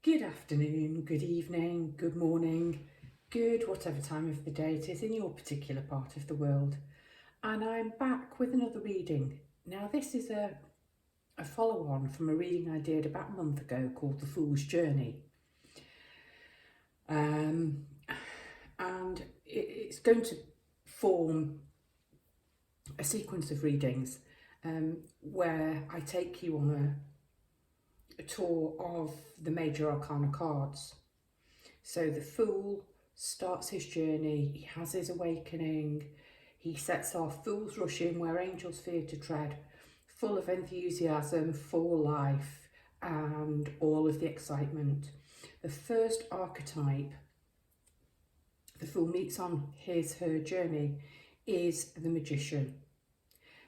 Good afternoon, good evening, good morning, good whatever time of the day it is in your particular part of the world. And I'm back with another reading. Now this is a follow-on from a reading I did about a month ago called The Fool's Journey. And it's going to form a sequence of readings where I take you on a tour of the major arcana cards. So the Fool starts his journey, he has his awakening, he sets off, fools rush in where angels fear to tread, full of enthusiasm for life and all of the excitement. The first archetype the Fool meets on her journey is the Magician.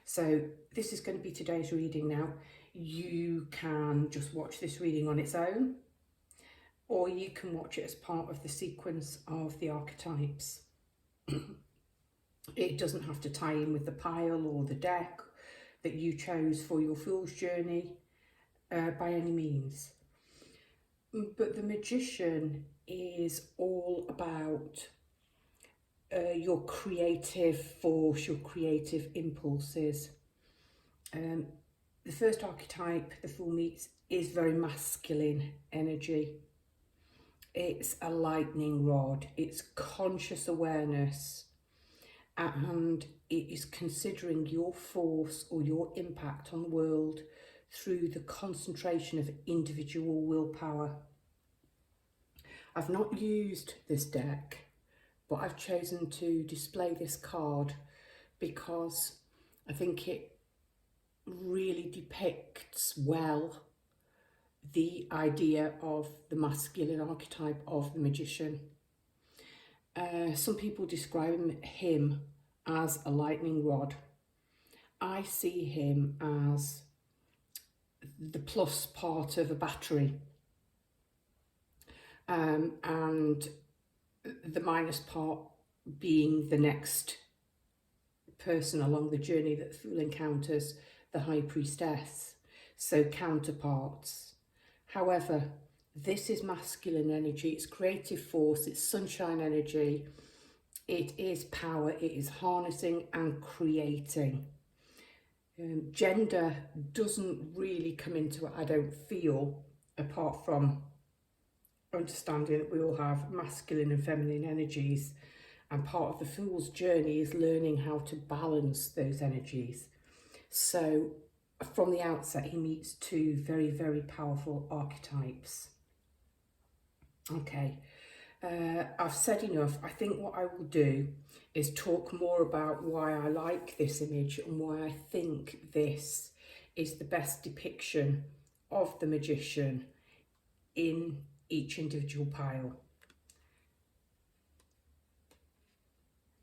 So this is going to be today's reading now. You can just watch this reading on its own, or you can watch it as part of the sequence of the archetypes. It doesn't have to tie in with the pile or the deck that you chose for your Fool's Journey by any means. But the Magician is all about your creative force, your creative impulses. The first archetype the Fool meets is very masculine energy. It's a lightning rod, it's conscious awareness, and it is considering your force or your impact on the world through the concentration of individual willpower. I've not used this deck, but I've chosen to display this card because I think it really depicts well the idea of the masculine archetype of the Magician. Some people describe him as a lightning rod. I see him as the plus part of a battery, and the minus part being the next person along the journey that the Fool encounters, the High Priestess, so counterparts. However, this is masculine energy, it's creative force, it's sunshine energy, it is power, it is harnessing and creating. Gender doesn't really come into it, I don't feel, apart from understanding that we all have masculine and feminine energies, and part of the Fool's journey is learning how to balance those energies. So from the outset he meets two very, very powerful archetypes. Okay, I've said enough. I think what I will do is talk more about why I like this image and why I think this is the best depiction of the Magician in each individual pile.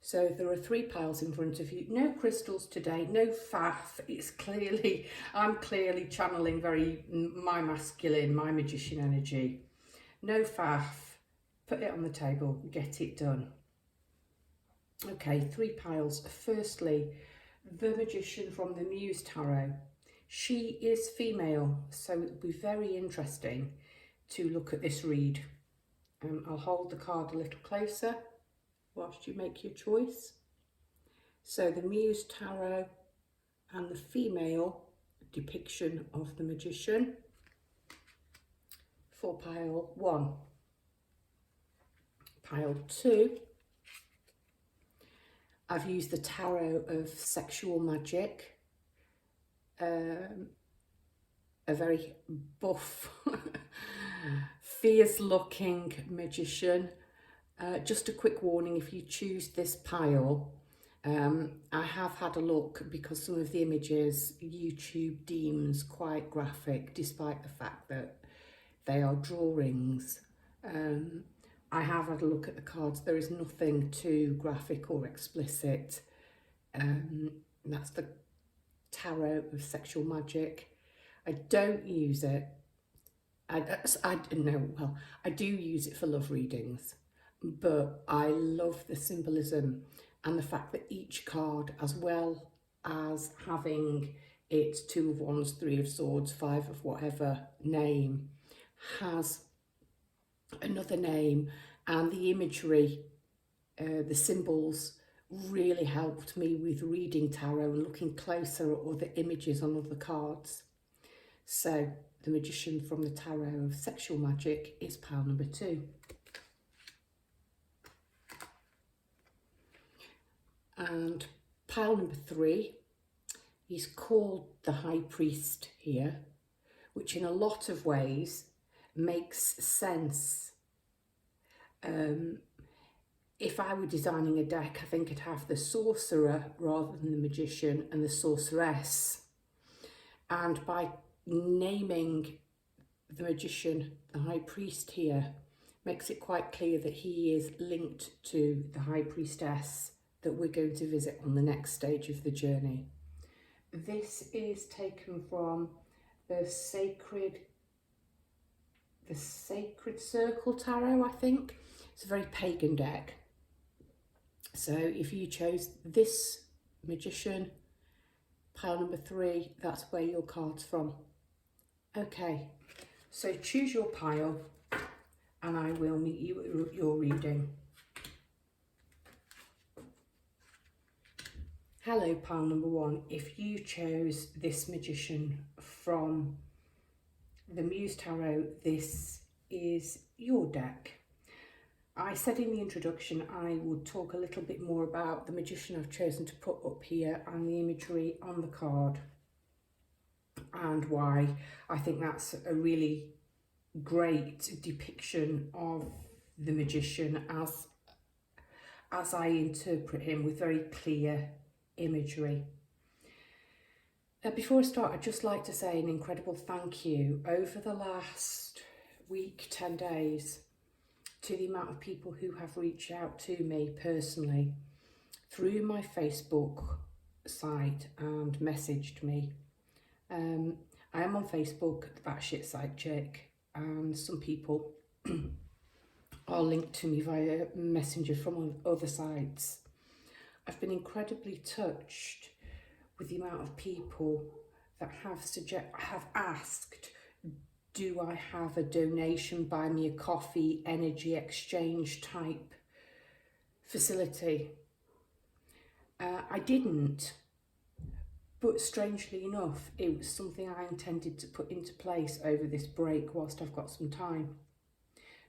So there are 3 piles in front of you. No crystals today, no faff. It's clearly, I'm clearly channeling very my masculine, my Magician energy. No faff, put it on the table, get it done. Okay, 3 piles. Firstly, the Magician from the Muse Tarot. She is female, so it would be very interesting to look at this read. I'll hold the card a little closer whilst you make your choice. So the Muse Tarot and the female depiction of the Magician for pile 1. Pile 2, I've used the Tarot of Sexual Magic, a very buff, fierce looking magician. Just a quick warning, if you choose this pile, I have had a look because some of the images YouTube deems quite graphic, despite the fact that they are drawings. I have had a look at the cards. There is nothing too graphic or explicit. That's the Tarot of Sexual Magic. I don't use it. I do use it for love readings, but I love the symbolism and the fact that each card, as well as having its 2 of Wands, 3 of Swords, 5 of whatever name, has another name, and the imagery, the symbols really helped me with reading tarot and looking closer at other images on other cards. So the magician from the tarot of sexual magic is pile number 2. And pile number 3 is called the High Priest here, which in a lot of ways makes sense. If I were designing a deck, I think I'd have the sorcerer rather than the magician and the sorceress. And by naming the magician, the High Priest here, makes it quite clear that he is linked to the High Priestess that we're going to visit on the next stage of the journey. This is taken from the Sacred Circle Tarot, I think. It's a very pagan deck. So if you chose this magician, pile number 3, that's where your card's from. Okay, so choose your pile and I will meet you at your reading. Hello, pile number 1. If you chose this magician from the Muse Tarot, this is your deck. I said in the introduction I would talk a little bit more about the magician I've chosen to put up here and the imagery on the card, and why I think that's a really great depiction of the magician as I interpret him, with very clear imagery. Before I start, I'd just like to say an incredible thank you over the last week, 10 days, to the amount of people who have reached out to me personally through my Facebook site and messaged me. I am on Facebook, the Batshit Side Chick, and some people are linked to me via Messenger from other sites. I've been incredibly touched with the amount of people that have asked, do I have a donation, buy me a coffee, energy exchange type facility? I didn't, but strangely enough, it was something I intended to put into place over this break whilst I've got some time.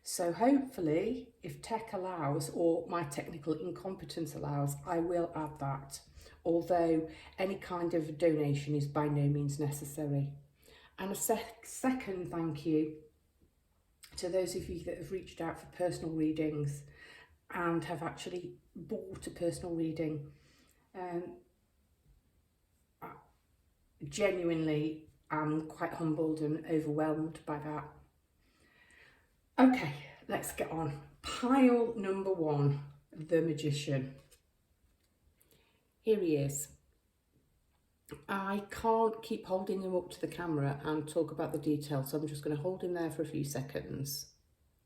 So hopefully, if tech allows, or my technical incompetence allows, I will add that, although any kind of donation is by no means necessary. And a second thank you to those of you that have reached out for personal readings and have actually bought a personal reading. Genuinely, I'm quite humbled and overwhelmed by that. Okay, let's get on. Pile number 1, the magician. Here he is. I can't keep holding him up to the camera and talk about the detail, so I'm just going to hold him there for a few seconds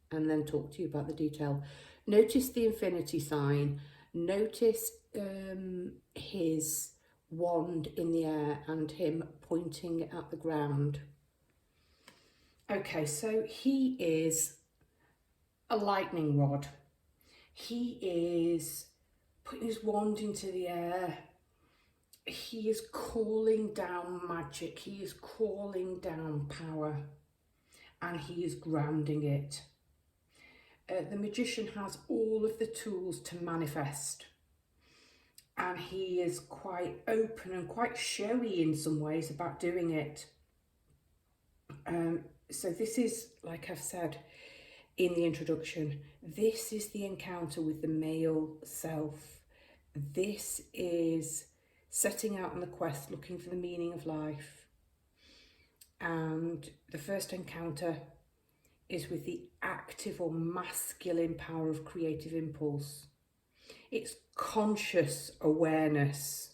and then talk to you about the detail. Notice the infinity sign. Notice his wand in the air and him pointing at the ground. Okay, so he is a lightning rod. He is putting his wand into the air. He is calling down magic, he is calling down power, and he is grounding it. The magician has all of the tools to manifest, and he is quite open and quite showy in some ways about doing it. So this is, like I've said in the introduction, this is the encounter with the male self. This is setting out on the quest, looking for the meaning of life. And the first encounter is with the active or masculine power of creative impulse. It's conscious awareness,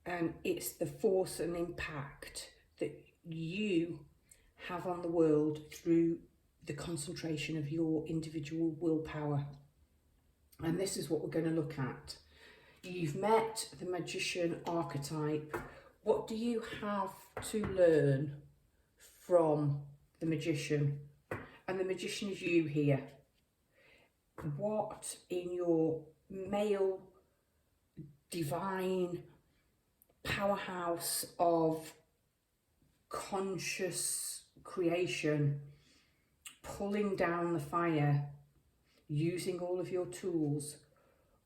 and it's the force and impact that you have on the world through the concentration of your individual willpower. And this is what we're going to look at. You've met the magician archetype. What do you have to learn from the magician? And the magician is you here. What in your male divine powerhouse of conscious creation, pulling down the fire, using all of your tools,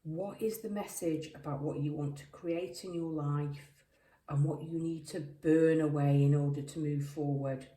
what is the message about what you want to create in your life and what you need to burn away in order to move forward?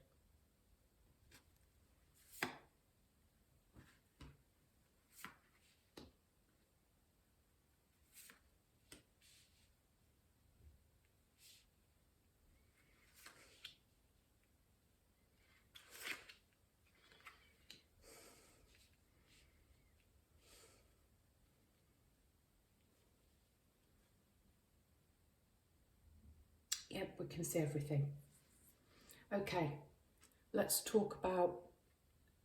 Yep, we can see everything. Okay, let's talk about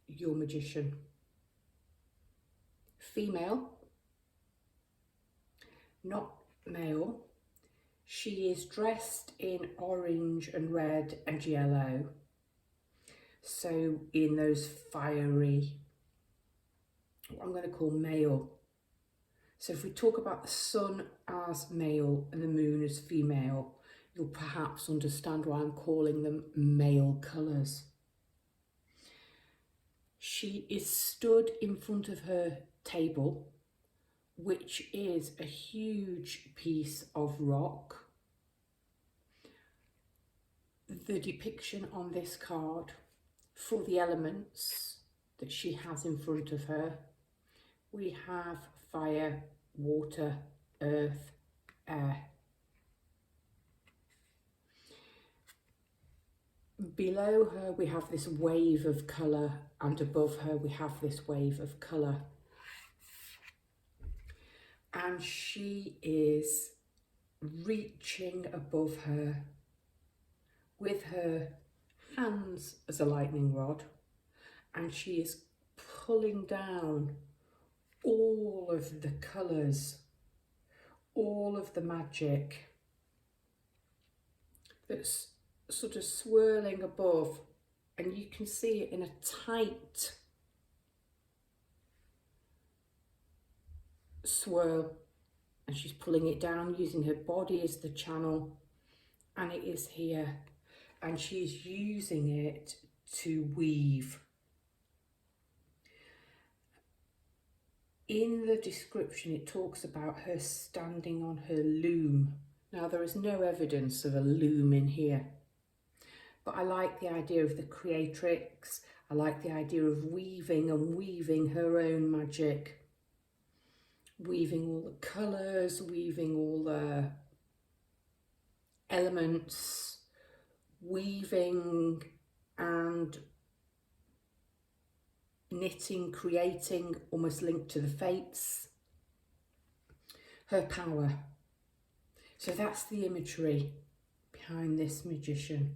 your magician. Female, not male. She is dressed in orange and red and yellow. So in those fiery, what I'm going to call male. So if we talk about the sun as male and the moon as female, you'll perhaps understand why I'm calling them male colours. She is stood in front of her table, which is a huge piece of rock. The depiction on this card for the elements that she has in front of her, we have fire, water, earth, air. Below her we have this wave of colour, and above her we have this wave of colour. And she is reaching above her with her hands as a lightning rod, and she is pulling down all of the colours, all of the magic that's sort of swirling above, and you can see it in a tight swirl, and she's pulling it down using her body as the channel, and it is here, and she's using it to weave. In the description it talks about her standing on her loom. Now there is no evidence of a loom in here, but I like the idea of the creatrix. I like the idea of weaving and weaving her own magic, weaving all the colours, weaving all the elements, weaving and knitting, creating, almost linked to the fates, her power. So that's the imagery behind this magician.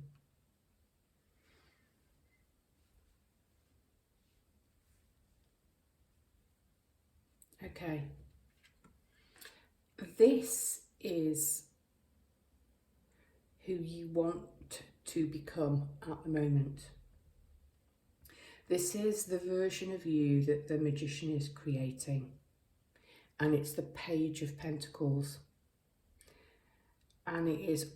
Okay, this is who you want to become at the moment. This is the version of you that the magician is creating, and it's the Page of Pentacles, and it is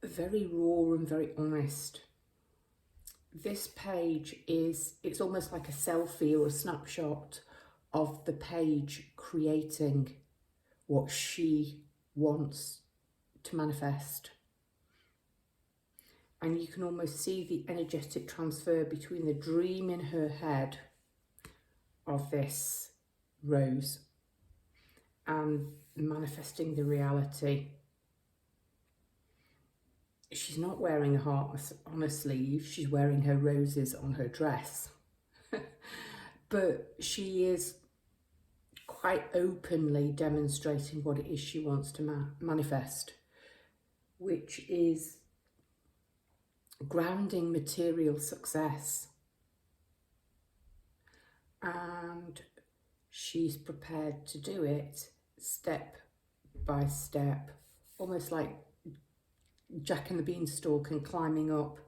very raw and very honest. This page it's almost like a selfie or a snapshot of the page creating what she wants to manifest. And you can almost see the energetic transfer between the dream in her head of this rose and manifesting the reality. She's not wearing a heart on her sleeve, she's wearing her roses on her dress. But she is quite openly demonstrating what it is she wants to manifest, which is grounding material success. And she's prepared to do it step by step, almost like Jack and the Beanstalk and climbing up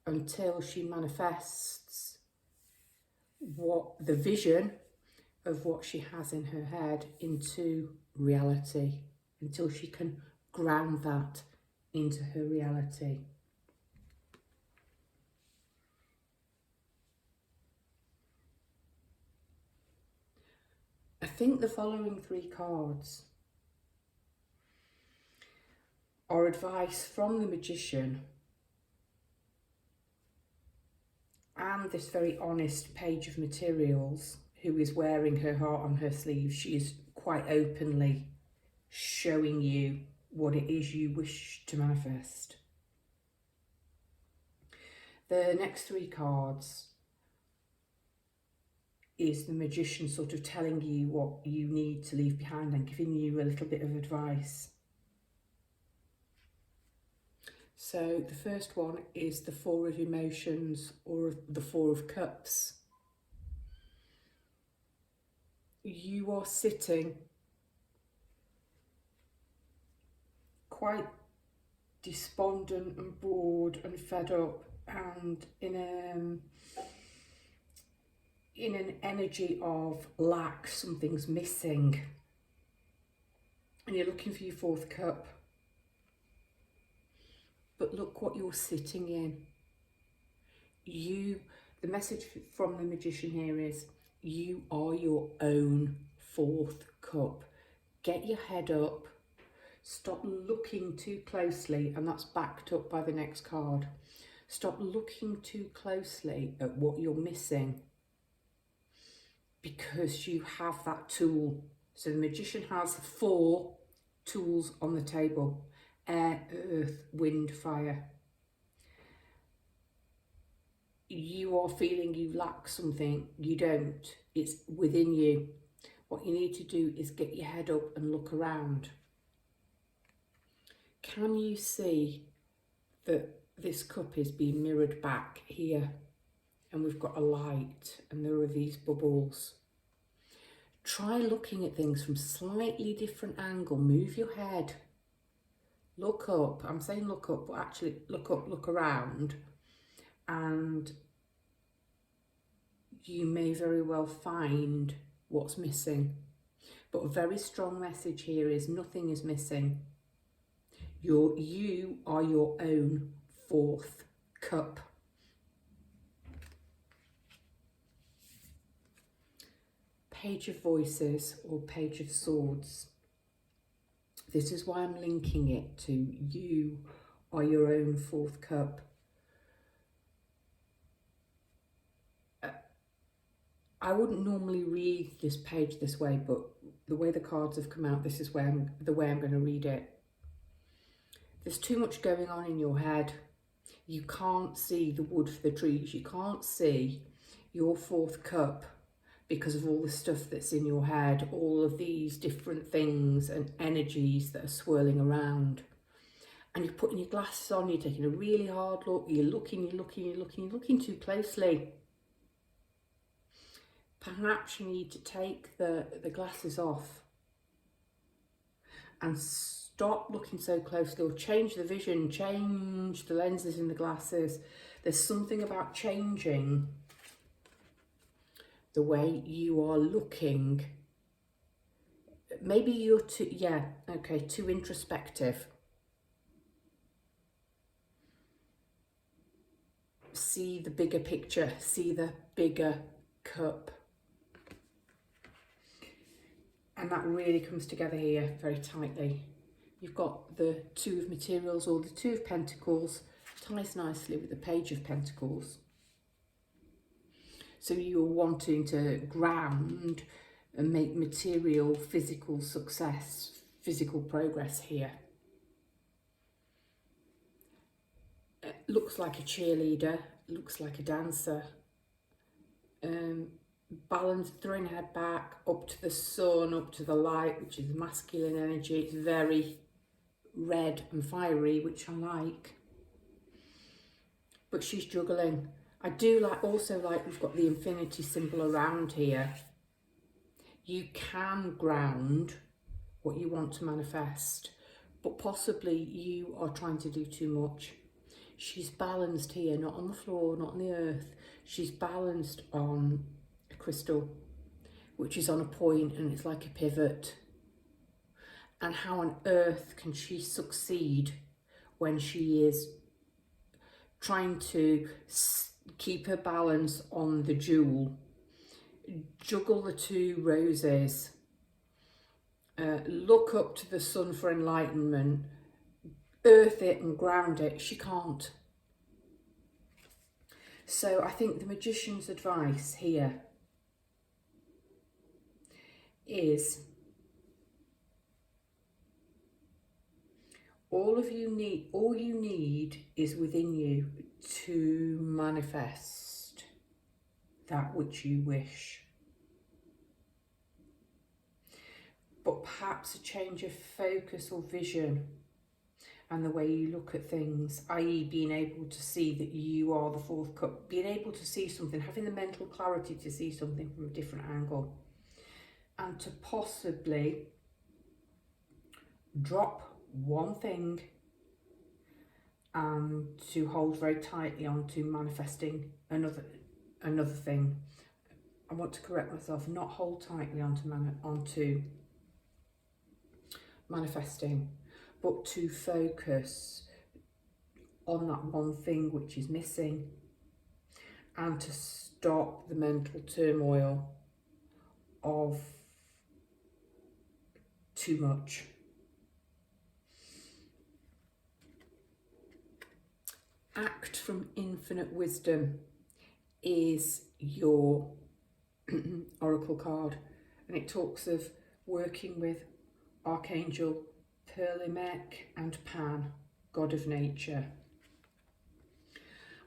until she manifests what the vision of what she has in her head into reality, until she can ground that into her reality. I think the following 3 cards are advice from the Magician and this very honest Page of Materials, who is wearing her heart on her sleeve. She is quite openly showing you what it is you wish to manifest. The next 3 cards is the Magician sort of telling you what you need to leave behind and giving you a little bit of advice. So the first one is the 4 of Emotions, or the 4 of Cups. You are sitting quite despondent and bored and fed up, and in an energy of lack. Something's missing, and you're looking for your 4th cup. But look what you're sitting in. The message from the Magician here is you are your own 4th cup. Get your head up. Stop looking too closely, and that's backed up by the next card. Stop looking too closely at what you're missing, because you have that tool. So the Magician has 4 tools on the table: air, earth, wind, fire. You are feeling you lack something. You don't. It's within you. What you need to do is get your head up and look around. Can you see that this cup is being mirrored back here? And we've got a light, and there are these bubbles. Try looking at things from a slightly different angle. Move your head. Look up. I'm saying look up, but actually look up, look around, and you may very well find what's missing. But a very strong message here is nothing is missing. You are your own 4th cup. Page of Voices, or Page of Swords. This is why I'm linking it to you are your own 4th cup. I wouldn't normally read this page this way, but the way the cards have come out, this is the way I'm going to read it. There's too much going on in your head. You can't see the wood for the trees. You can't see your 4th cup because of all the stuff that's in your head, all of these different things and energies that are swirling around. And you're putting your glasses on, you're taking a really hard look, you're looking too closely. Perhaps you need to take the glasses off and stop looking so closely, or change the vision, change the lenses in the glasses. There's something about changing the way you are looking. Maybe you're too introspective. See the bigger picture, see the bigger cup. And that really comes together here very tightly. You've got the 2 of Materials, or the 2 of Pentacles, ties nicely with the Page of Pentacles. So you're wanting to ground and make material, physical success, physical progress here. It looks like a cheerleader, looks like a dancer. Balance, throwing her head back, up to the sun, up to the light, which is masculine energy. It's very red and fiery, which I like. But she's juggling. I do also like we've got the infinity symbol around here. You can ground what you want to manifest, but possibly you are trying to do too much. She's balanced here, not on the floor, not on the earth. She's balanced on a crystal, which is on a point, and it's like a pivot. And how on earth can she succeed when she is trying to keep her balance on the jewel, juggle the two roses, look up to the sun for enlightenment, earth it and ground it? She can't. So I think the magician's advice here is all you need is within you to manifest that which you wish. But perhaps a change of focus or vision and the way you look at things, i.e. being able to see that you are the fourth cup, being able to see something, having the mental clarity to see something from a different angle, and to possibly drop one thing and to hold very tightly onto manifesting another thing. I want to correct myself, not hold tightly onto manifesting, but to focus on that one thing which is missing, and to stop the mental turmoil of too much. Act from Infinite Wisdom is your oracle card, and it talks of working with Archangel Perlimek and Pan, God of Nature.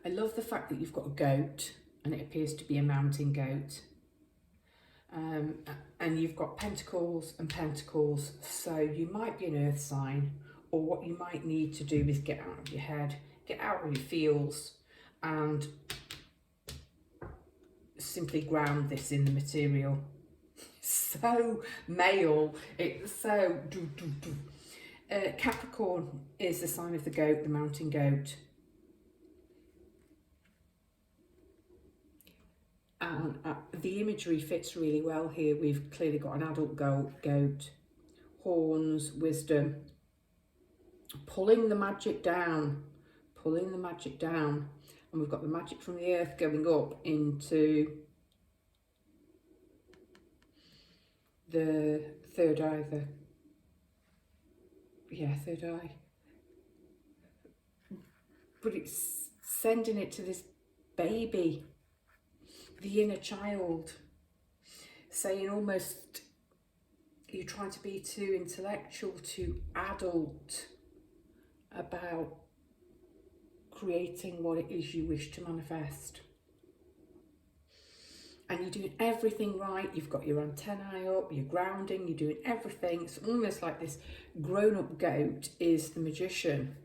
I love the fact that you've got a goat, and it appears to be a mountain goat. And you've got pentacles and pentacles, so you might be an earth sign, or what you might need to do is get out of your head, get out of your feels, and simply ground this in the material. So male, it's so Capricorn is the sign of the goat, the mountain goat. And the imagery fits really well here. We've clearly got an adult goat, horns, wisdom, pulling the magic down, and we've got the magic from the earth going up into the third eye, third eye. But it's sending it to this baby, the inner child, saying almost you're trying to be too intellectual, too adult about creating what it is you wish to manifest. And you're doing everything right. You've got your antennae up, you're grounding, you're doing everything. It's almost like this grown-up goat is the magician.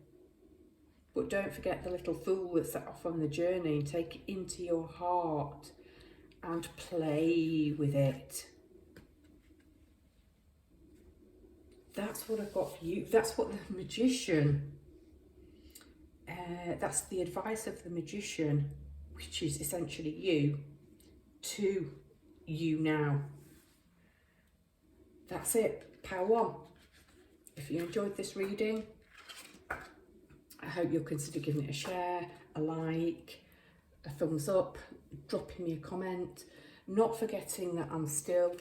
But don't forget the little fool that's set off on the journey. Take it into your heart and play with it. That's what I've got for you. That's what the magician, that's the advice of the magician, which is essentially you, to you now. That's it, power one. If you enjoyed this reading, I hope you'll consider giving it a share, a like, a thumbs up, dropping me a comment. Not forgetting that I'm still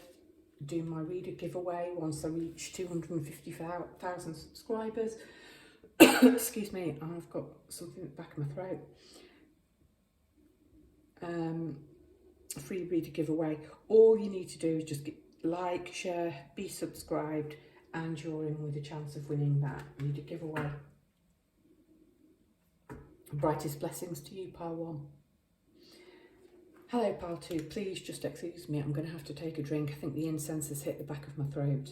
doing my reader giveaway once I reach 250,000 subscribers. Excuse me, I've got something at the back of my throat. A free reader giveaway. All you need to do is just like, share, be subscribed, and you're in with a chance of winning that reader giveaway. Brightest blessings to you, pile one. Hello, pile two. Please just excuse me. I'm going to have to take a drink. I think the incense has hit the back of my throat.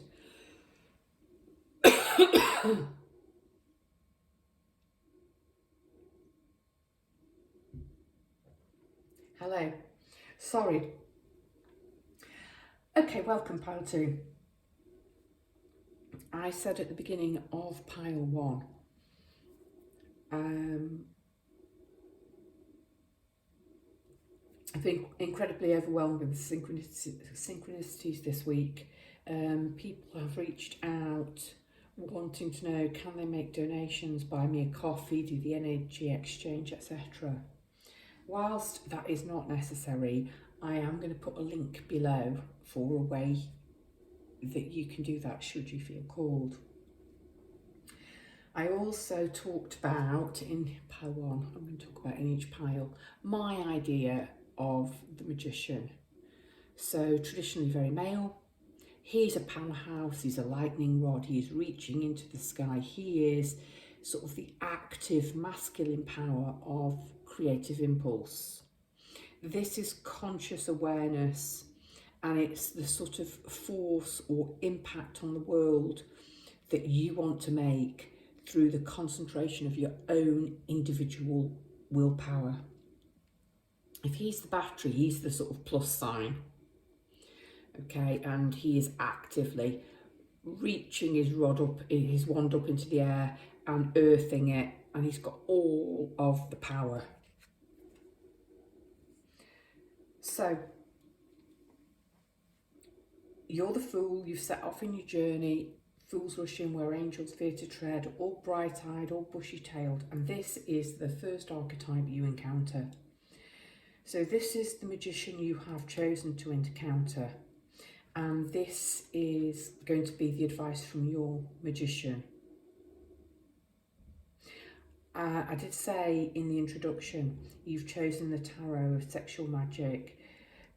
Hello. Sorry. Okay, welcome, pile two. I said at the beginning of pile one, I've been incredibly overwhelmed with the synchronicities this week. People have reached out wanting to know, can they make donations, buy me a coffee, do the energy exchange, etc. Whilst that is not necessary, I am going to put a link below for a way that you can do that should you feel called. I also talked about, in pile 1, I'm going to talk about in each pile, my idea of the magician. So traditionally very male. He's a powerhouse, he's a lightning rod, he is reaching into the sky. He is sort of the active masculine power of creative impulse. This is conscious awareness, and it's the sort of force or impact on the world that you want to make through the concentration of your own individual willpower. If he's the battery, he's the sort of plus sign. Okay, and he is actively reaching his wand up into the air and earthing it, and he's got all of the power. So you're the fool, you've set off in your journey, fools rush in where angels fear to tread, all bright-eyed, all bushy-tailed, and this is the first archetype you encounter. So this is the magician you have chosen to encounter. And this is going to be the advice from your magician. I did say in the introduction, you've chosen the tarot of sexual magic.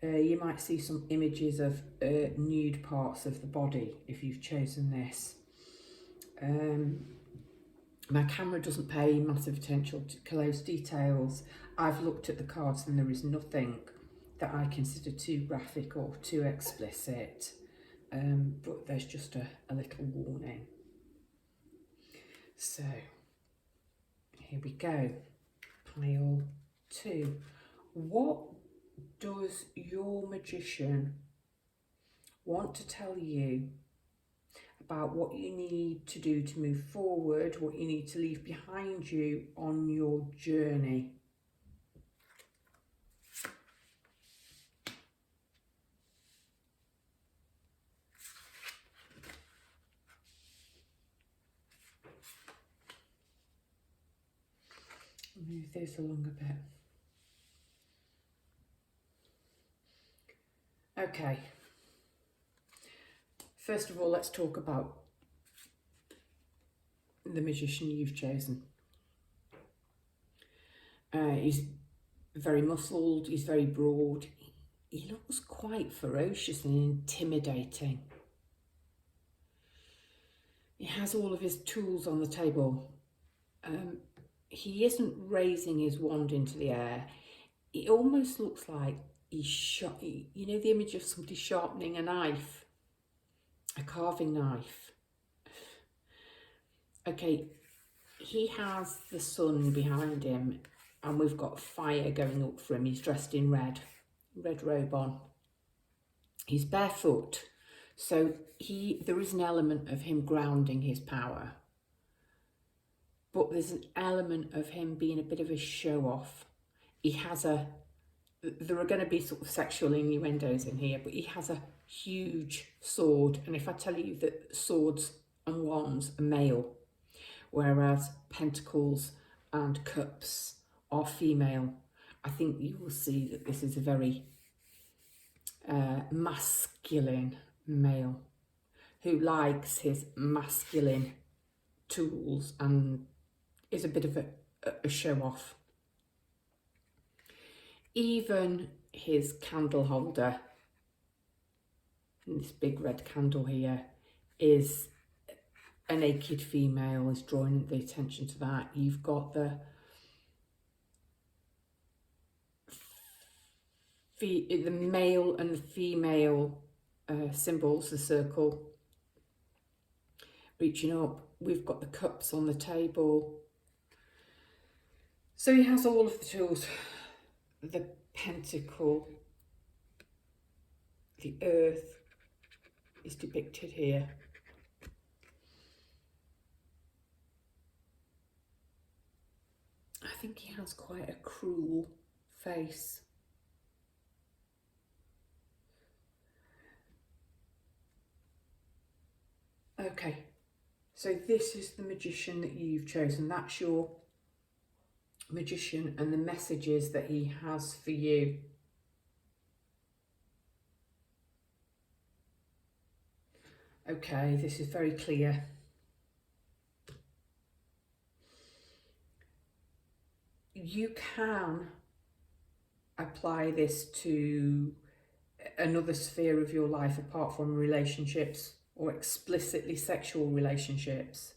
You might see some images of nude parts of the body if you've chosen this. My camera doesn't pay massive attention to close details. I've looked at the cards and there is nothing that I consider too graphic or too explicit, but there's just a little warning. So here we go, pile 2. What does your magician want to tell you about what you need to do to move forward, what you need to leave behind you on your journey? Move this along a bit. Okay. First of all, let's talk about the magician you've chosen. He's very muscled, he's very broad. He looks quite ferocious and intimidating. He has all of his tools on the table. He isn't raising his wand into the air. It almost looks like he's you know the image of somebody sharpening a knife, a carving knife. Okay, he has the sun behind him and we've got fire going up for him. He's dressed in red robe on. He's barefoot, so there is an element of him grounding his power. But there's an element of him being a bit of a show-off. There are going to be sort of sexual innuendos in here, but he has a huge sword. And if I tell you that swords and wands are male, whereas pentacles and cups are female, I think you will see that this is a very masculine male who likes his masculine tools and is a bit of a show-off. Even his candle holder, this big red candle here, is a naked female, is drawing the attention to that. You've got the male and the female symbols, the circle, reaching up. We've got the cups on the table. So he has all of the tools. The pentacle, the earth is depicted here. I think he has quite a cruel face. Okay, so this is the magician that you've chosen. That's your magician and the messages that he has for you. Okay, this is very clear. You can apply this to another sphere of your life apart from relationships or explicitly sexual relationships.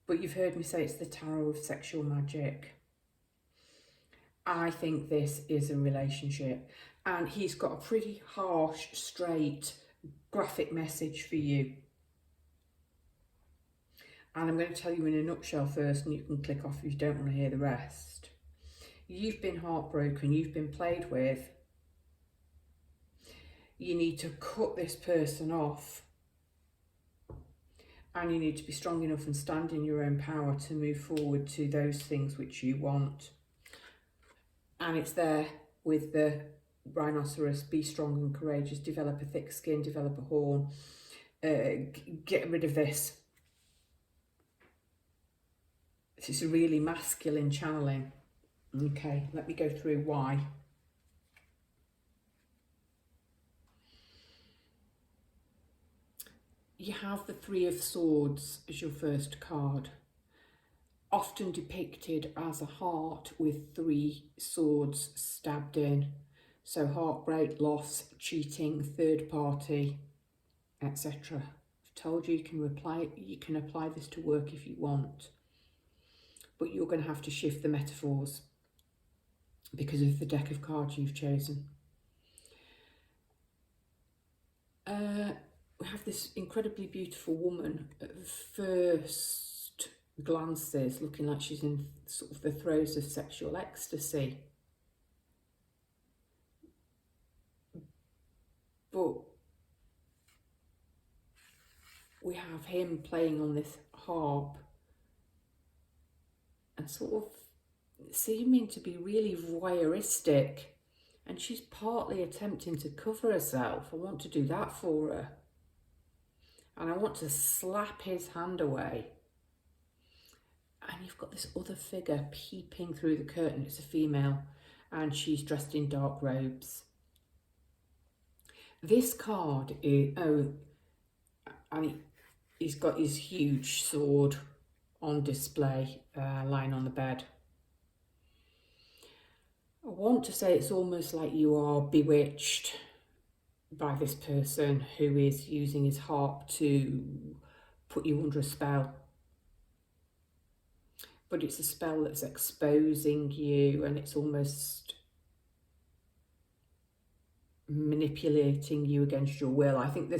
But you've heard me say it's the tarot of sexual magic. I think this is a relationship, and he's got a pretty harsh, straight, graphic message for you. And I'm going to tell you in a nutshell first, and you can click off if you don't want to hear the rest. You've been heartbroken, you've been played with. You need to cut this person off. And you need to be strong enough and stand in your own power to move forward to those things which you want. And it's there with the rhinoceros: be strong and courageous, develop a thick skin, develop a horn, get rid of this. This is a really masculine channeling. Okay, let me go through why. You have the Three of Swords as your first card, often depicted as a heart with 3 swords stabbed in. So heartbreak, loss, cheating, third party, etc. I've told you you can apply this to work if you want, but you're going to have to shift the metaphors because of the deck of cards you've chosen. We have this incredibly beautiful woman at first glances looking like she's in sort of the throes of sexual ecstasy. But we have him playing on this harp and sort of seeming to be really voyeuristic. And she's partly attempting to cover herself. I want to do that for her. And I want to slap his hand away. And you've got this other figure peeping through the curtain. It's a female, and she's dressed in dark robes. This card is, and he's got his huge sword on display, lying on the bed. I want to say it's almost like you are bewitched by this person who is using his harp to put you under a spell. But it's a spell that's exposing you, and it's almost manipulating you against your will. I think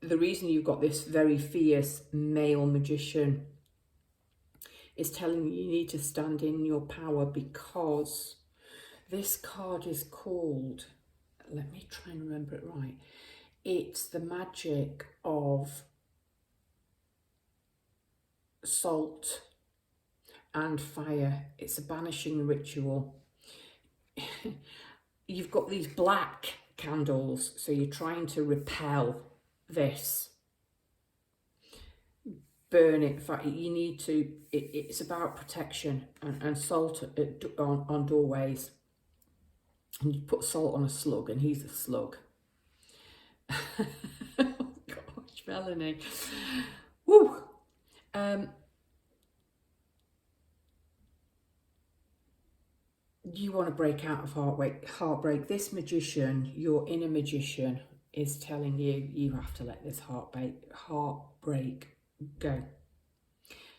the reason you've got this very fierce male magician is telling you need to stand in your power, because this card is called, let me try and remember it right, it's the magic of salt and fire. It's a banishing ritual. You've got these black candles, so you're trying to repel this. Burn it. You need to, it's about protection, and salt on doorways. And you put salt on a slug, and he's a slug. Oh gosh, Melanie. Woo! You want to break out of heartbreak. This magician, your inner magician, is telling you you have to let this heartbreak go.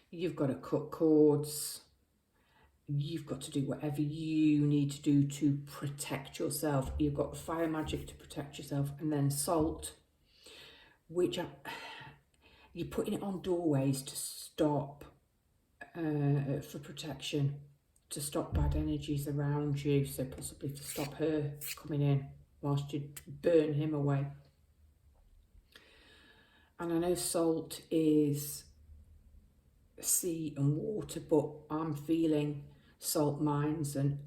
You've got to cut cords. You've got to do whatever you need to do to protect yourself. You've got fire magic to protect yourself, and then salt, which you're putting it on doorways to stop, for protection, to stop bad energies around you, so possibly to stop her coming in whilst you burn him away. And I know salt is sea and water, but I'm feeling salt mines and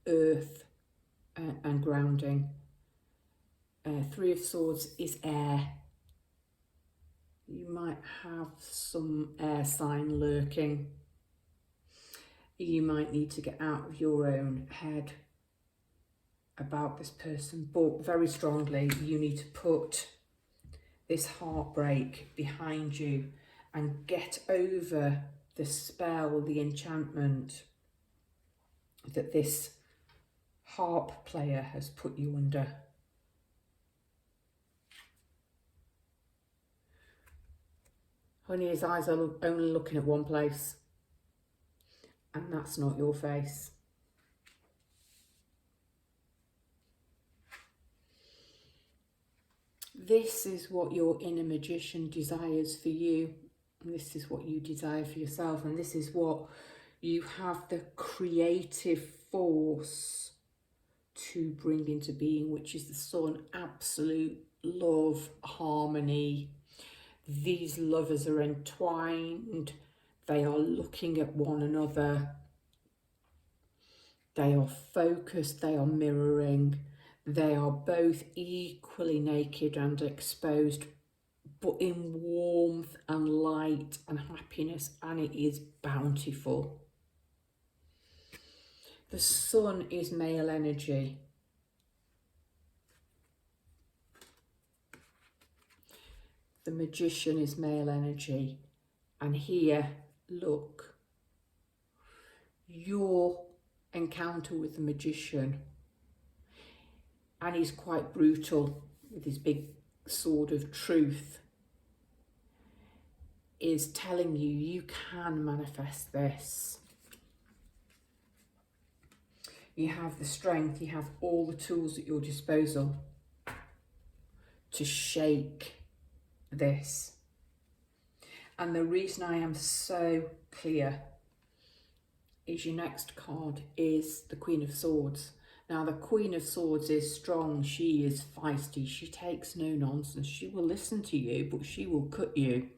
earth and grounding. Three of Swords is air. You might have some air sign lurking. You might need to get out of your own head about this person, but very strongly you need to put this heartbreak behind you and get over the spell, the enchantment that this harp player has put you under. Honey, his eyes are only looking at one place, and that's not your face. This is what your inner magician desires for you, and this is what you desire for yourself, and this is what you have the creative force to bring into being, which is the sun, absolute love, harmony. These lovers are entwined, they are looking at one another, they are focused, they are mirroring, they are both equally naked and exposed, but in warmth and light and happiness, and it is bountiful. The sun is male energy. The magician is male energy. And here, look, your encounter with the magician, and he's quite brutal with his big sword of truth, is telling you you can manifest this. You have the strength, you have all the tools at your disposal to shake this. And the reason I am so clear is your next card is the Queen of Swords. Now, the Queen of Swords is strong, she is feisty, she takes no nonsense, she will listen to you, but she will cut you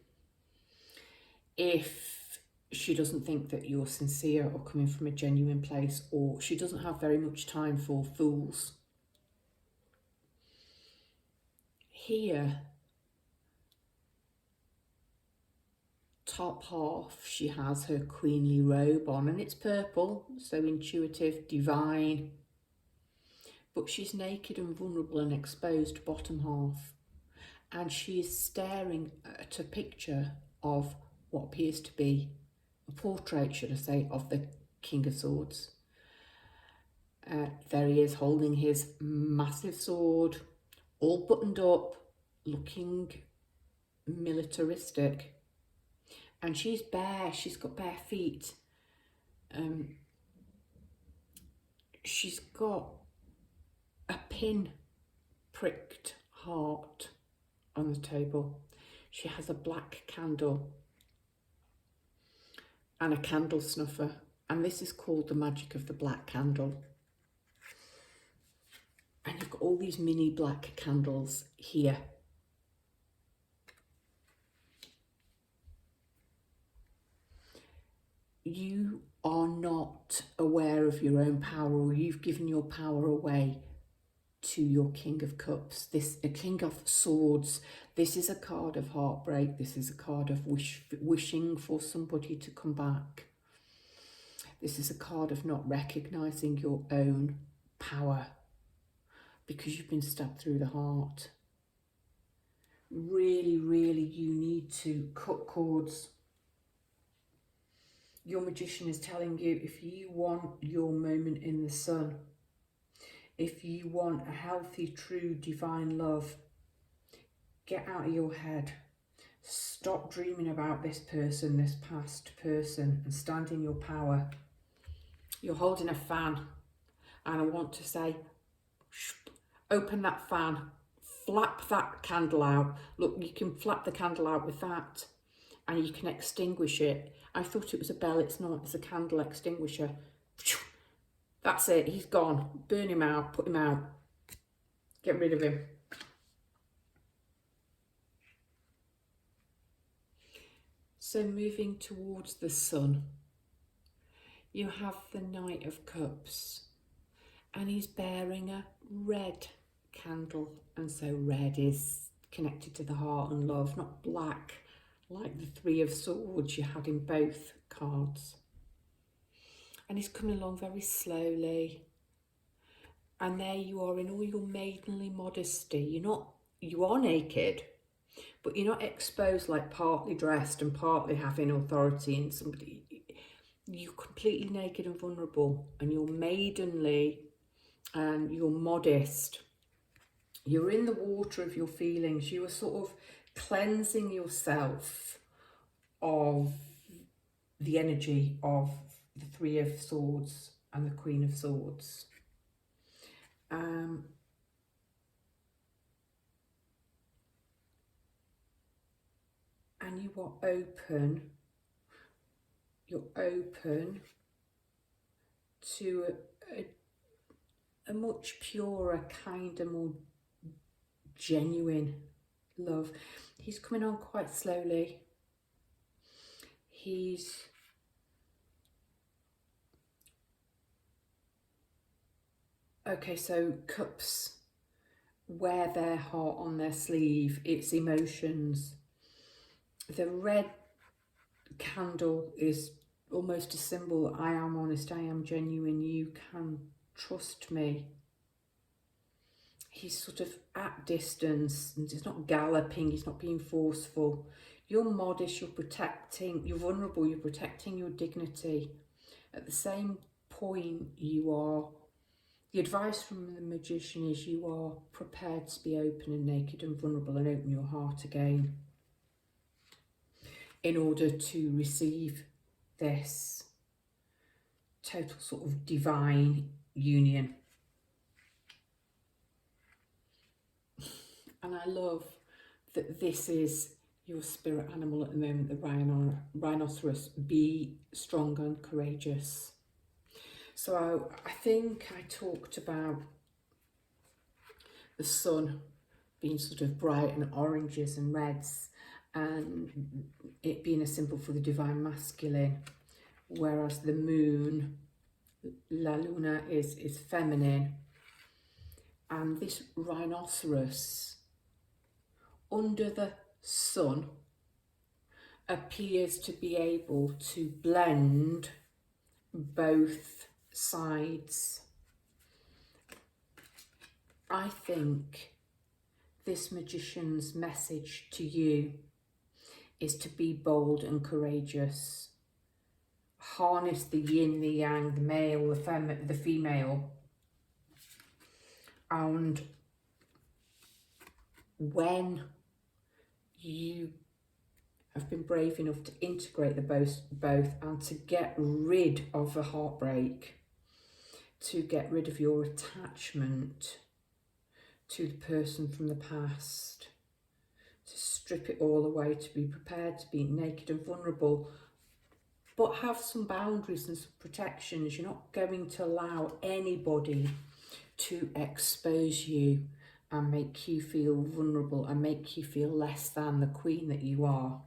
if she doesn't think that you're sincere or coming from a genuine place, or she doesn't have very much time for fools. Here, top half, she has her queenly robe on, and it's purple, so intuitive, divine. But she's naked and vulnerable and exposed, bottom half. And she is staring at a picture of what appears to be a portrait, should I say, of the King of Swords. There he is holding his massive sword, all buttoned up, looking militaristic. And she's bare, she's got bare feet. She's got a pin pricked heart on the table. She has a black candle and a candle snuffer, and this is called the magic of the black candle. And you've got all these mini black candles here. You are not aware of your own power, or you've given your power away to your King of Cups. A King of Swords. This is a card of heartbreak. This is a card of wishing for somebody to come back. This is a card of not recognising your own power because you've been stabbed through the heart. Really, really, you need to cut cords. Your magician is telling you, if you want your moment in the sun, if you want a healthy, true, divine love, get out of your head. Stop dreaming about this person, this past person, and stand in your power. You're holding a fan, and I want to say, open that fan, flap that candle out. Look, you can flap the candle out with that, and you can extinguish it. I thought it was a bell, it's not, it's a candle extinguisher. That's it, he's gone. Burn him out, put him out. Get rid of him. So moving towards the sun, you have the Knight of Cups, and he's bearing a red candle, and so red is connected to the heart and love, not black like the Three of Swords you had in both cards. And he's coming along very slowly. And there you are in all your maidenly modesty. You are naked, but you're not exposed, like partly dressed and partly having authority in somebody. You're completely naked and vulnerable, and you're maidenly and you're modest. You're in the water of your feelings. You are sort of cleansing yourself of the energy of the Three of Swords and the Queen of Swords. And you are open. You're open to a much purer, kinder, more genuine love. He's coming on quite slowly. Okay, so cups wear their heart on their sleeve. It's emotions. The red candle is almost a symbol. I am honest, I am genuine, you can trust me. He's sort of at distance, and he's not galloping, he's not being forceful. You're modest, you're protecting, you're vulnerable, you're protecting your dignity. At the same point, the advice from the Magician is you are prepared to be open and naked and vulnerable and open your heart again in order to receive this total sort of divine union. And I love that this is your spirit animal at the moment, the rhinoceros. Be strong and courageous. So I think I talked about the sun being sort of bright and oranges and reds, and it being a symbol for the divine masculine, whereas the moon, La Luna, is feminine. And this rhinoceros under the sun appears to be able to blend both sides. I think this Magician's message to you is to be bold and courageous. Harness the yin, the yang, the male, the female. And when you have been brave enough to integrate the both and to get rid of the heartbreak, to get rid of your attachment to the person from the past, to strip it all away, to be prepared to be naked and vulnerable, but have some boundaries and some protections. You're not going to allow anybody to expose you and make you feel vulnerable and make you feel less than the queen that you are.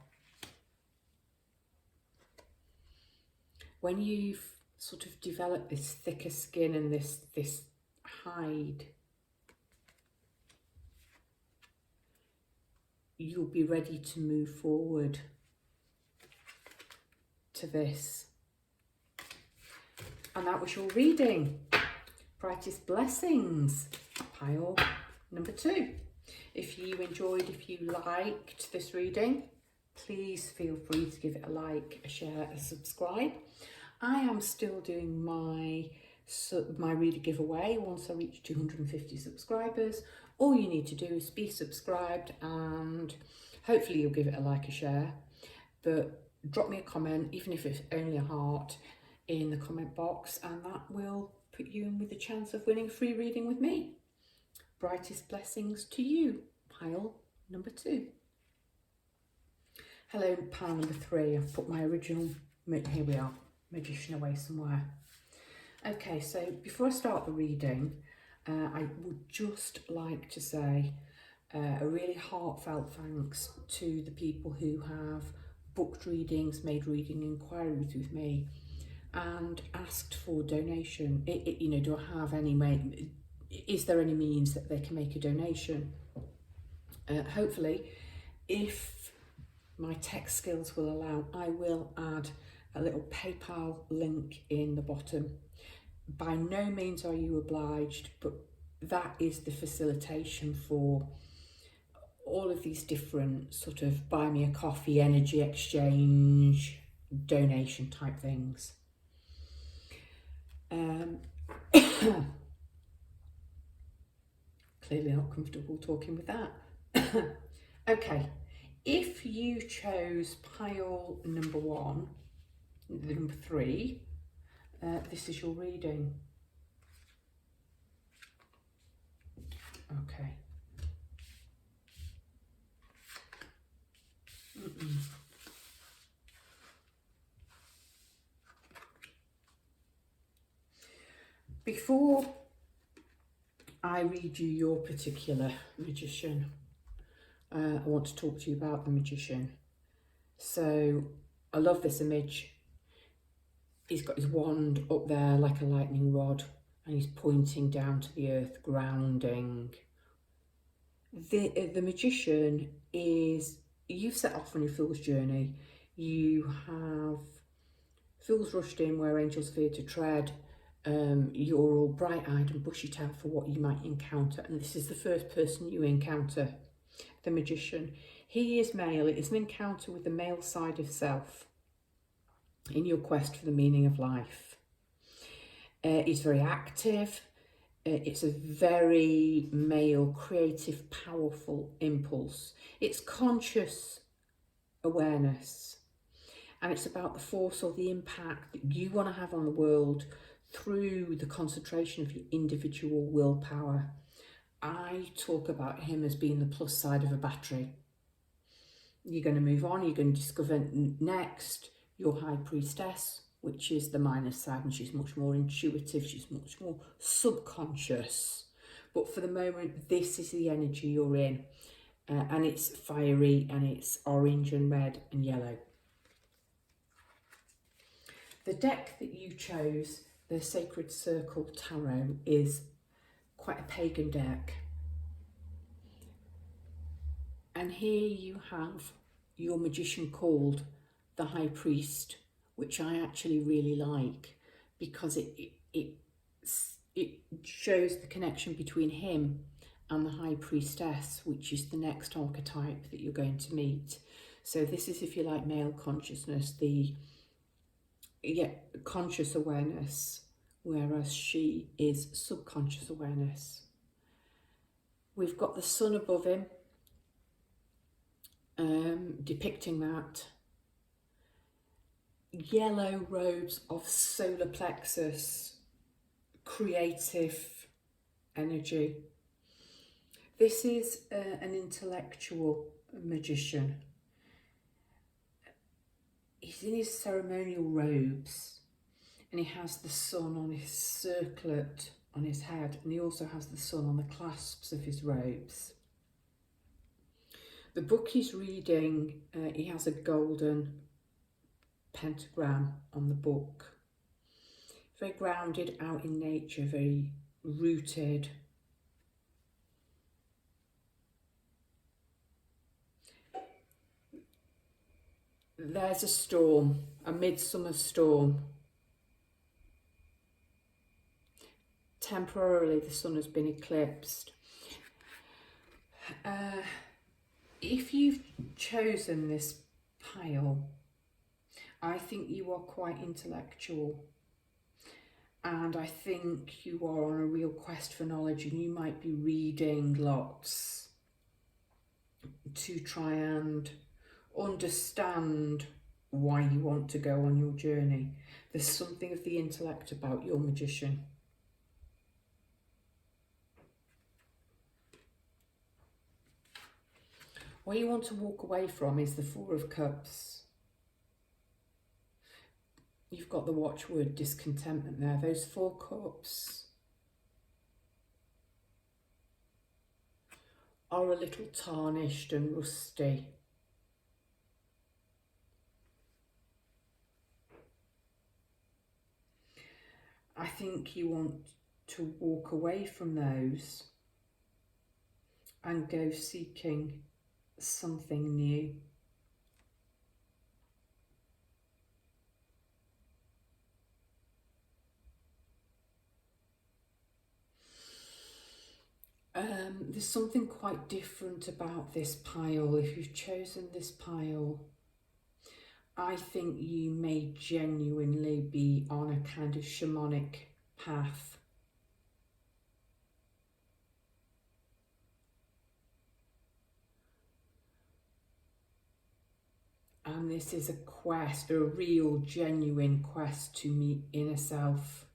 When you've sort of developed this thicker skin and this hide, you'll be ready to move forward to this. And that was your reading. Brightest blessings, pile number 2. If you enjoyed, if you liked this reading, please feel free to give it a like, a share, a subscribe. I am still doing my reader giveaway once I reach 250 subscribers. All you need to do is be subscribed, and hopefully you'll give it a like, a share. But drop me a comment, even if it's only a heart, in the comment box, and that will put you in with the chance of winning a free reading with me. Brightest blessings to you, pile number 2. Hello, pile number 3. I've put my original, here we are, Magician away somewhere. Okay, so before I start the reading, I would just like to say a really heartfelt thanks to the people who have booked readings, made reading inquiries with me, and asked for donation. You know, do I have any way? Is there any means that they can make a donation? Hopefully, if my tech skills will allow, I will add a little PayPal link in the bottom. By no means are you obliged, but that is the facilitation for all of these different sort of buy me a coffee, energy exchange, donation type things. Clearly not comfortable talking with that. Okay, if you chose pile number 1, the number 3, this is your reading. Okay. Before I read you your particular magician, I want to talk to you about the magician. So I love this image. He's got his wand up there like a lightning rod, and he's pointing down to the earth, grounding. The magician is, you've set off on your fool's journey. You have fools rushed in where angels fear to tread. You're all bright-eyed and bushy-tailed for what you might encounter, and this is the first person you encounter, the magician. He is male. It is an encounter with the male side of self in your quest for the meaning of life. He's very active. It's a very male, creative, powerful impulse. It's conscious awareness, and it's about the force or the impact that you want to have on the world through the concentration of your individual willpower. I talk about him as being the plus side of a battery. You're going to move on, you're going to discover next your high priestess, which is the minus side, and she's much more intuitive, she's much more subconscious. But for the moment, this is the energy you're in, and it's fiery, and it's orange and red and yellow. The deck that you chose, the Sacred Circle Tarot, is quite a pagan deck. And here you have your magician called the High Priest, which I actually really like, because it shows the connection between him and the High Priestess, which is the next archetype that you're going to meet. So this is, if you like, male consciousness, the conscious awareness, whereas she is subconscious awareness. We've got the sun above him, depicting that. Yellow robes of solar plexus, creative energy. This is an intellectual magician. He's in his ceremonial robes, and he has the sun on his circlet on his head, and he also has the sun on the clasps of his robes. The book he's reading, he has a golden pentagram on the book. Very grounded, out in nature, very rooted. There's a storm, a midsummer storm. Temporarily the sun has been eclipsed. If you've chosen this pile, I think you are quite intellectual, and I think you are on a real quest for knowledge, and you might be reading lots to try and understand why you want to go on your journey. There's something of the intellect about your magician. What you want to walk away from is the Four of Cups. You've got the watchword discontentment there. Those 4 cups are a little tarnished and rusty. I think you want to walk away from those and go seeking something new. There's something quite different about this pile. If you've chosen this pile, I think you may genuinely be on a kind of shamanic path. And this is a quest, a real, genuine quest to meet inner self.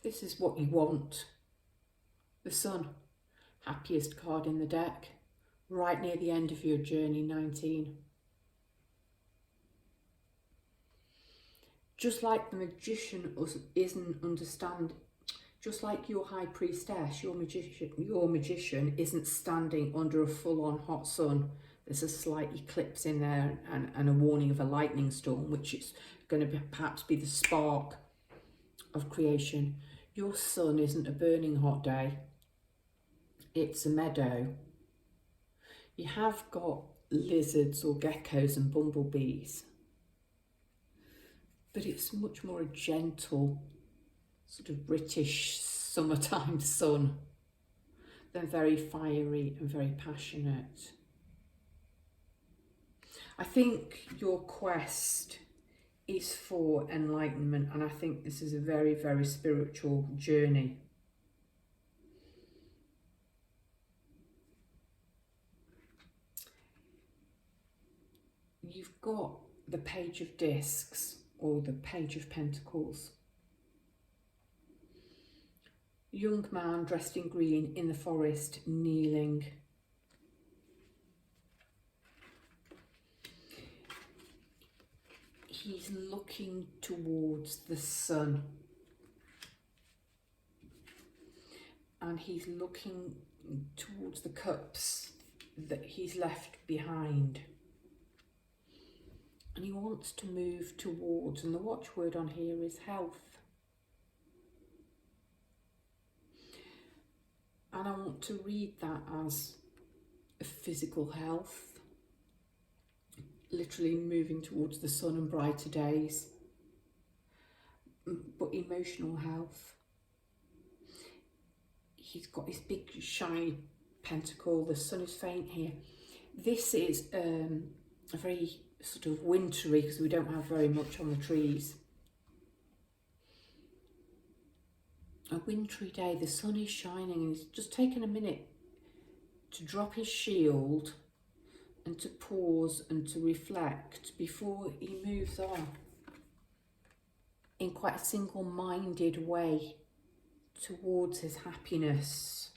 This is what you want. The Sun, happiest card in the deck, right near the end of your journey, 19. Just like the Magician isn't understand, just like your High Priestess, your magician isn't standing under a full-on hot sun. There's a slight eclipse in there and a warning of a lightning storm, which is going to perhaps be the spark of creation. Your sun isn't a burning hot day. It's a meadow. You have got lizards or geckos and bumblebees, but it's much more a gentle, sort of British summertime sun than very fiery and very passionate. I think your quest is for enlightenment, and I think this is a very, very spiritual journey. You've got the Page of Discs or the Page of Pentacles. Young man dressed in green in the forest, kneeling. He's looking towards the sun, and he's looking towards the cups that he's left behind, and he wants to move towards, and the watchword on here is health. And I want to read that as physical health, literally moving towards the sun and brighter days, but emotional health. He's got his big shiny pentacle, the sun is faint here. This is a very sort of wintry, because we don't have very much on the trees. A wintry day, the sun is shining, and he's just taken a minute to drop his shield and to pause and to reflect before he moves on in quite a single-minded way towards his happiness.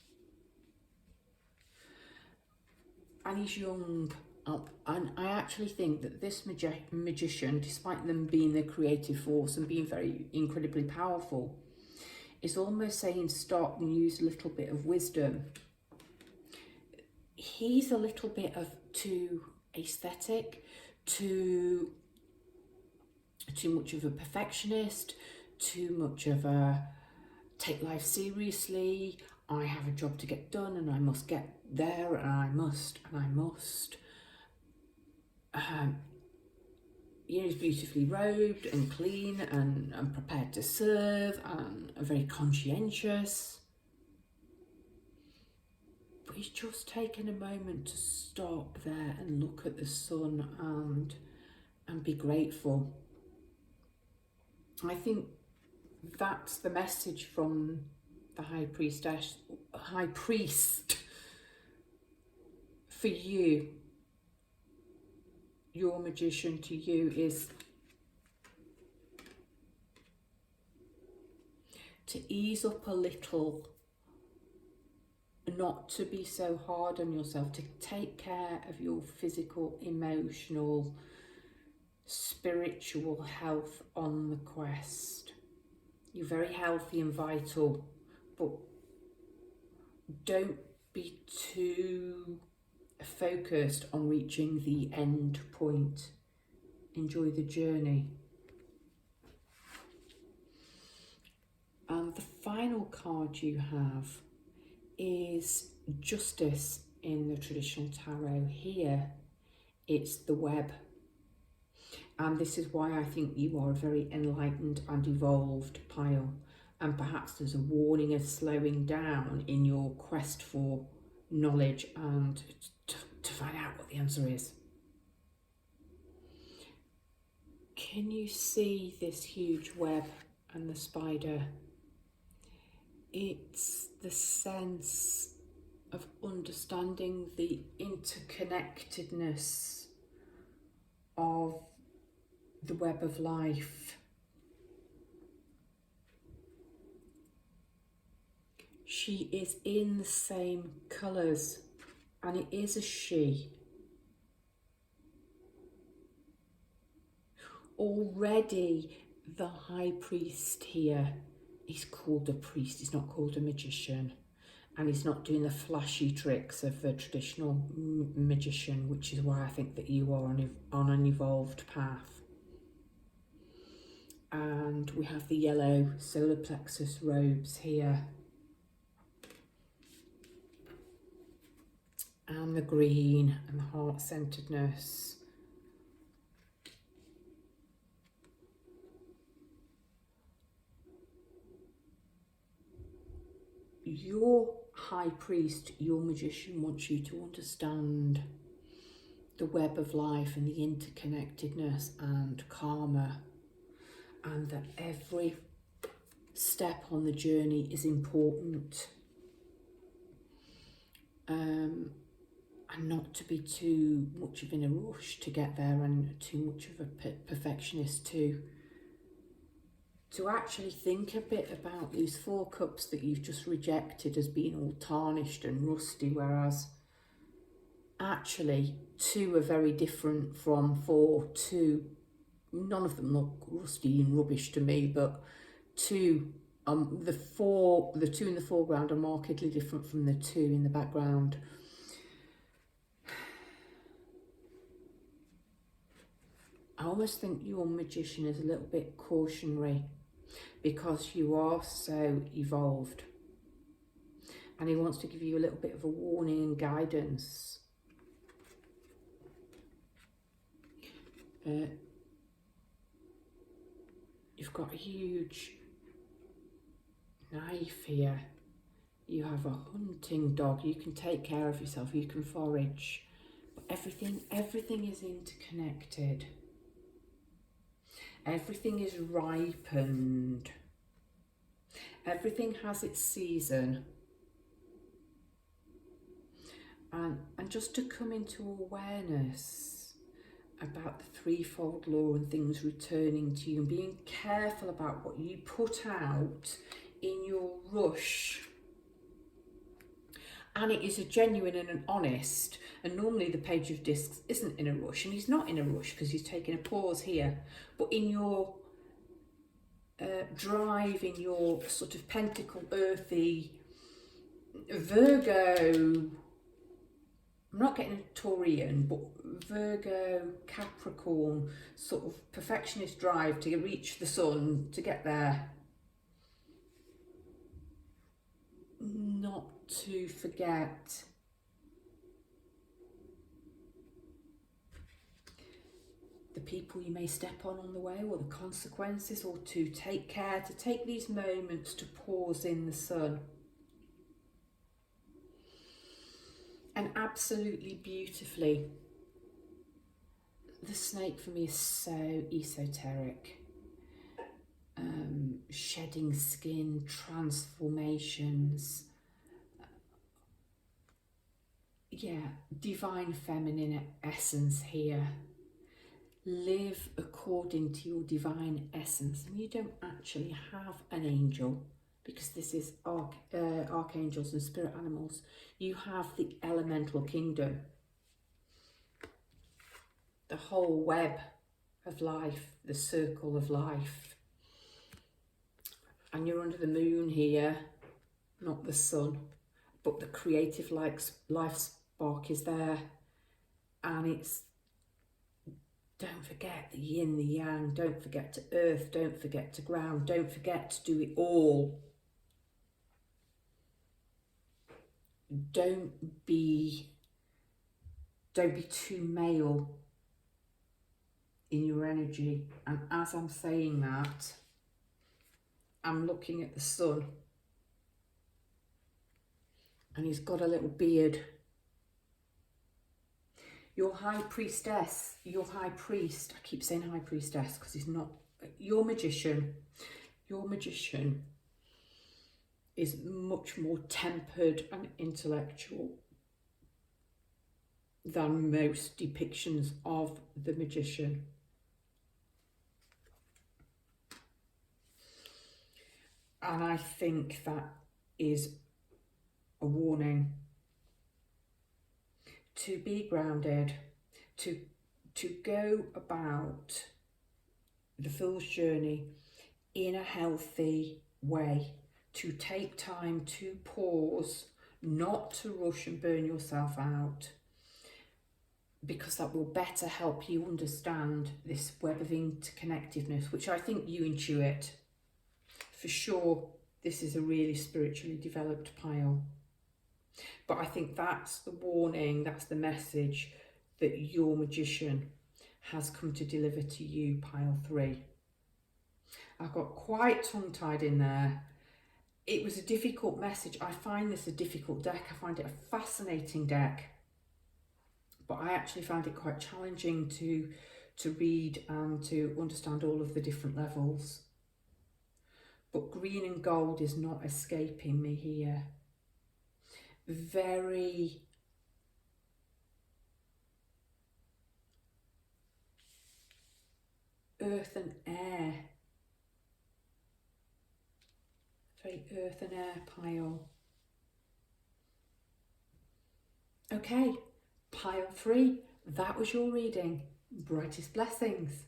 And he's young, and I actually think that this magician, despite them being the creative force and being very incredibly powerful, is almost saying stop and use a little bit of wisdom. He's a little bit of too aesthetic, too much of a perfectionist, too much of a take life seriously. I have a job to get done and I must get there, and I must. He's beautifully robed and clean and prepared to serve and very conscientious. But he's just taken a moment to stop there and look at the sun and be grateful. I think that's the message from the High Priest for you. Your magician to you is to ease up a little, not to be so hard on yourself, to take care of your physical, emotional, spiritual health on the quest. You're very healthy and vital, but don't be too focused on reaching the end point. Enjoy the journey. And the final card you have is Justice in the traditional tarot. Here, it's the web. And this is why I think you are a very enlightened and evolved pile. And perhaps there's a warning of slowing down in your quest for knowledge and to find out what the answer is. Can you see this huge web and the spider? It's the sense of understanding the interconnectedness of the web of life. She is in the same colours, and it is a she. Already the high priest here, he's called a priest, he's not called a magician. And he's not doing the flashy tricks of the traditional magician, which is why I think that you are on an evolved path. And we have the yellow solar plexus robes here. And the green and the heart-centeredness. Your high priest, your magician, wants you to understand the web of life and the interconnectedness and karma, and that every step on the journey is important, and not to be too much of in a rush to get there and too much of a perfectionist to actually think a bit about these 4 cups that you've just rejected as being all tarnished and rusty, whereas actually 2 are very different from 4. 2, none of them look rusty and rubbish to me, but 2, the 2 in the foreground are markedly different from the 2 in the background. I almost think your magician is a little bit cautionary, because you are so evolved, and he wants to give you a little bit of a warning and guidance. You've got a huge knife here. You have a hunting dog. You can take care of yourself. You can forage. But everything is interconnected. Everything is ripened. Everything has its season. And just to come into awareness about the threefold law and things returning to you, and being careful about what you put out in your rush. And it is a genuine and an honest, and normally the Page of Discs isn't in a rush, and he's not in a rush because he's taking a pause here, but in your drive, in your sort of pentacle, earthy, Virgo, I'm not getting a Taurian, but Virgo, Capricorn, sort of perfectionist drive to reach the sun, to get there. Not to forget the people you may step on the way, or the consequences, or to take care, to take these moments to pause in the sun. And absolutely beautifully, the snake for me is so esoteric. Shedding skin, transformations. Yeah, divine feminine essence here. Live according to your divine essence. And you don't actually have an angel, because this is archangels and spirit animals. You have the elemental kingdom, the whole web of life, the circle of life. And you're under the moon here, not the sun, but the creative life bark is there, and it's, don't forget the yin, the yang, don't forget to earth, don't forget to ground, don't forget to do it all. Don't be too male in your energy. And as I'm saying that, I'm looking at the sun, and he's got a little beard. Your high priestess, your high priest, I keep saying high priestess because he's not, your magician is much more tempered and intellectual than most depictions of the magician. And I think that is a warning to be grounded, to go about the Fool's Journey in a healthy way, to take time to pause, not to rush and burn yourself out, because that will better help you understand this web of interconnectedness, which I think you intuit. For sure, this is a really spiritually developed pile. But I think that's the warning, that's the message that your magician has come to deliver to you, pile 3. I got quite tongue-tied in there. It was a difficult message. I find this a difficult deck. I find it a fascinating deck, but I actually found it quite challenging to read and to understand all of the different levels. But green and gold is not escaping me here. Very earth and air. Very earth and air pile. Okay, pile 3, that was your reading. Brightest blessings.